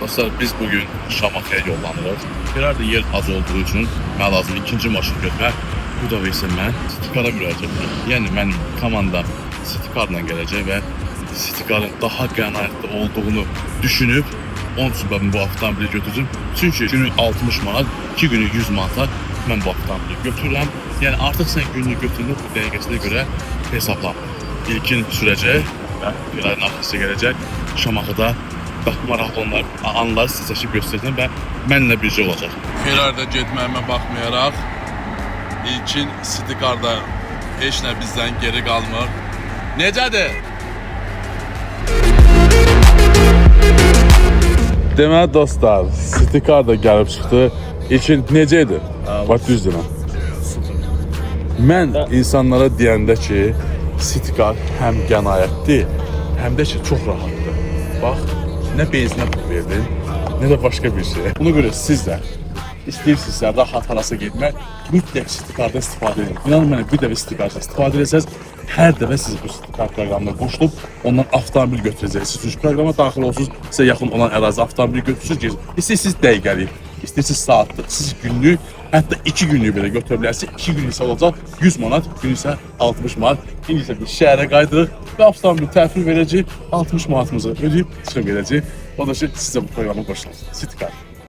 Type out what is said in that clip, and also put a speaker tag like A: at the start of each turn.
A: Dostlar, biz bugün Şamaxıya yollanırıq. Biraz da yer az olduğu üçün mən lazım ikinci maşın götürmək. Bu da isə mən Citikara müraciət edirəm. Yəni mənim komandam Citikarla gələcək və Citikarın daha qənaətli olduğunu düşünüb onun üçün mən bu avtomobili götürəcəm. Çünki günü 60 manat, 2 günü 100 manata mən bu avtomobili götürürəm. Yəni artıq sən günlük götürünüb bu dəqiqəsinə görə hesabla. İlkin sürəcək və bir ayın axırısı gələcək. Şamaxıda daha maraqlı anları sizə çəkib göstərəcəm və mənimlə bircə olacaq.
B: Ferrari'də getməyimə baxmayaraq, ilkin Citikarda heç nə bizdən geri qalmır. Necədir? Deməli dostlar, Citikarda gəlib çıxdı. İlkin necə idi? Bax düz deyirəm. Mən insanlara deyəndə ki, Citikar həm qənaətli, həm də ki çox rahatdır. Bax, nə benzinə pul verdin, nə də başqa bir şey. Buna görə siz də istəyirsinizsə rahat harasa getmək, mütləq Citikardan istifadə edin. İnanın mənə, bir dəfə Citikardan istifadə etsəz, hər dəfə siz bu Citikar proqramına qoşulub ondan avtomobil götürəcəksiniz. Çünki proqrama daxil olsunuz, sizə yaxın olan ərazi avtomobili götürürsünüz. İstəyirsiniz dəqiqəlik, istəyirsiniz saatlıq, siz günlük, hətta 2 günlük belə götürə bilərsiniz. 2 gün isə olacaq 100 manat, gün isə 60 manat. İndi isə biz şəhərə qaydırıq və avtomobil təhvil verəcək, 60 manatımızı ödəyib çıxa verəcək. O da ki, sizə bu proqrama qoşulur. Citikar.